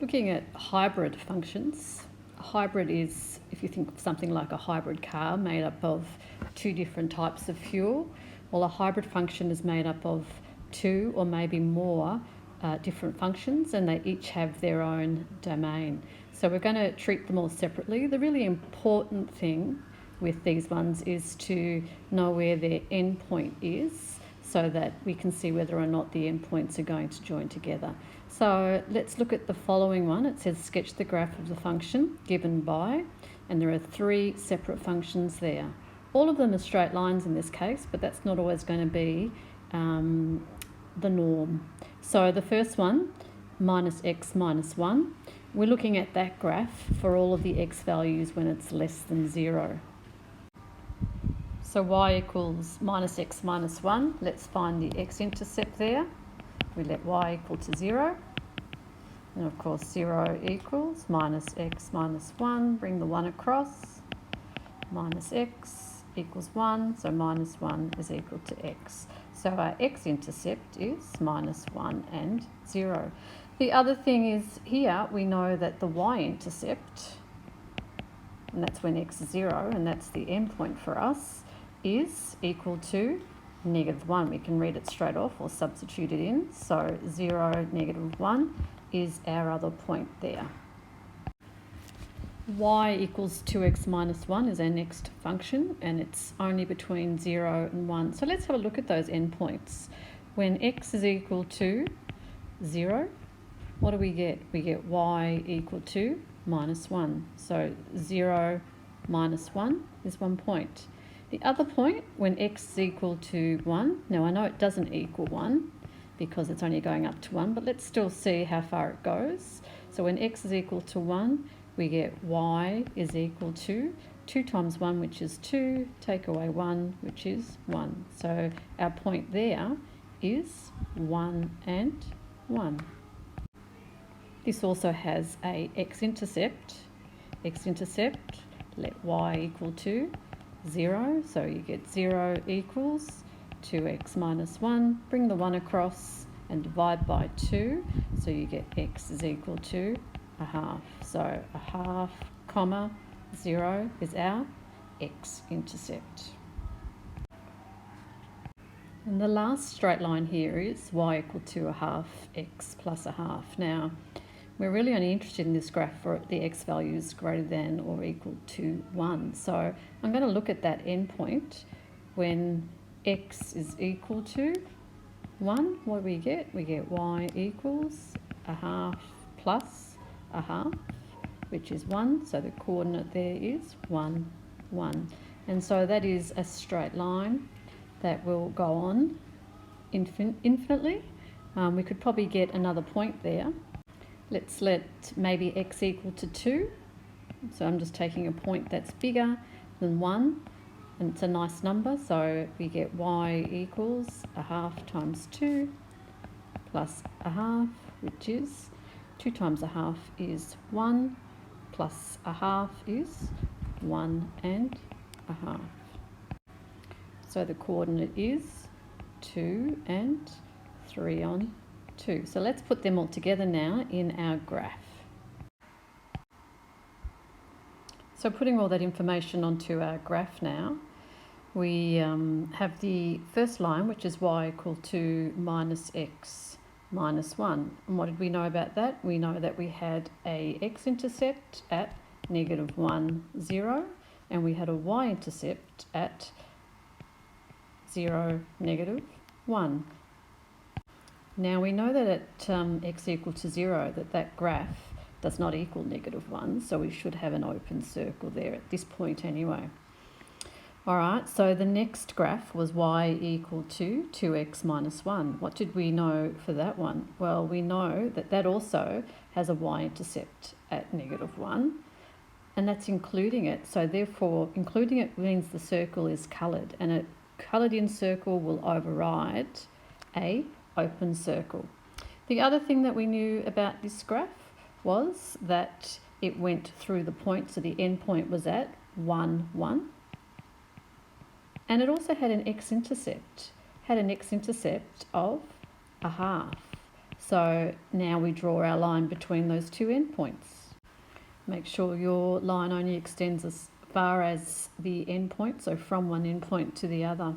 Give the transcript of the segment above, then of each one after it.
Looking at hybrid functions. A hybrid is, if you think of something like a hybrid car made up of two different types of fuel, well, a hybrid function is made up of two or maybe more different functions, and they each have their own domain. So we're going to treat them all separately. The really important thing with these ones is to know where their endpoint is, so that we can see whether or not the endpoints are going to join together. So let's look at the following one. It says sketch the graph of the function given by, and there are three separate functions there. All of them are straight lines in this case, but that's not always going to be the norm. So the first one, minus x minus 1, we're looking at that graph for all of the x values when it's less than 0. So y equals minus x minus 1. Let's find the x-intercept there. We let y equal to 0. And of course 0 equals minus x minus 1. Bring the 1 across. Minus x equals 1. So minus 1 is equal to x. So our x-intercept is minus 1 and 0. The other thing is here we know that the y-intercept, and that's when x is 0, and that's the endpoint for us, is equal to negative 1. We can read it straight off or substitute it in. So 0, negative 1 is our other point there. Y equals 2x minus 1 is our next function, and it's only between 0 and 1. So let's have a look at those endpoints. When x is equal to 0, what do we get? We get y equal to minus 1. So 0 minus 1 is 1 point. The other point, when x is equal to 1, now I know it doesn't equal 1 because it's only going up to 1, but let's still see how far it goes. So when x is equal to 1, we get y is equal to 2 times 1, which is 2, take away 1, which is 1. So our point there is 1 and 1. This also has a x-intercept. X-intercept, let y equal to 0, so you get 0 equals 2x minus 1, bring the 1 across and divide by 2, so you get x is equal to a half. So a half, comma, 0 is our x-intercept. And the last straight line here is y equal to a half x plus a half. Now, we're really only interested in this graph for the x values greater than or equal to 1. So I'm going to look at that endpoint when x is equal to 1. What do we get? We get y equals a half plus a half, which is 1. So the coordinate there is 1, 1. And so that is a straight line that will go on infinitely. We could probably get another point there. Let's let maybe x equal to 2. So I'm just taking a point that's bigger than 1, and it's a nice number. So we get y equals a half times 2 plus a half, which is 2 times a half is 1, plus a half is 1 and a half. So the coordinate is 2 and 3 on 2. So let's put them all together now in our graph. So putting all that information onto our graph now, we have the first line, which is y equal to minus x minus 1. And what did we know about that? We know that we had a x-intercept at negative 1, 0, and we had a y-intercept at 0, negative 1. Now we know that at x equal to 0 that graph does not equal negative 1, so we should have an open circle there at this point anyway. Alright, so the next graph was y equal to 2x minus 1. What did we know for that one? Well, we know that that also has a y-intercept at negative 1, and that's including it. So therefore, including it means the circle is coloured, and a coloured-in circle will override a open circle. The other thing that we knew about this graph was that it went through the point, so the end point was at 1, 1. And it also had an x-intercept, of a half. So now we draw our line between those two endpoints. Make sure your line only extends as far as the endpoint, so from one endpoint to the other.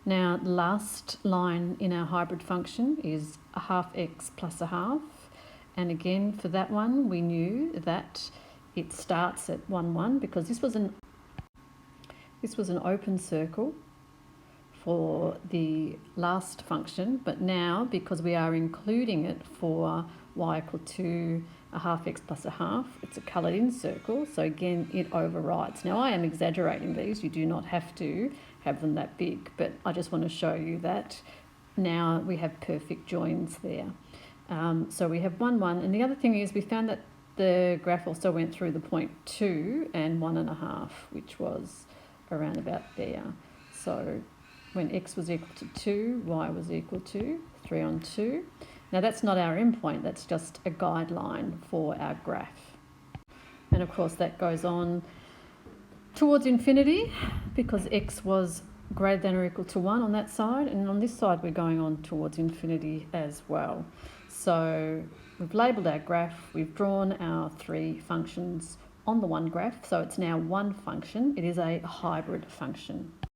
Now, the last line in our hybrid function is a half x plus a half. And again, for that one, we knew that it starts at 1, 1 because this was an open circle for the last function, but now because we are including it for y equal to a half x plus a half, it's a coloured in circle, so again it overrides. Now I am exaggerating these, you do not have to have them that big, but I just want to show you that now we have perfect joins there. So we have 1, 1, and the other thing is we found that the graph also went through the point 2 and 1.5, which was around about there. So when x was equal to 2, y was equal to 3 on 2. Now that's not our endpoint, that's just a guideline for our graph. And of course that goes on towards infinity because x was greater than or equal to 1 on that side, and on this side we're going on towards infinity as well. So we've labelled our graph, we've drawn our 3 functions on the one graph, so it's now one function. It is a hybrid function.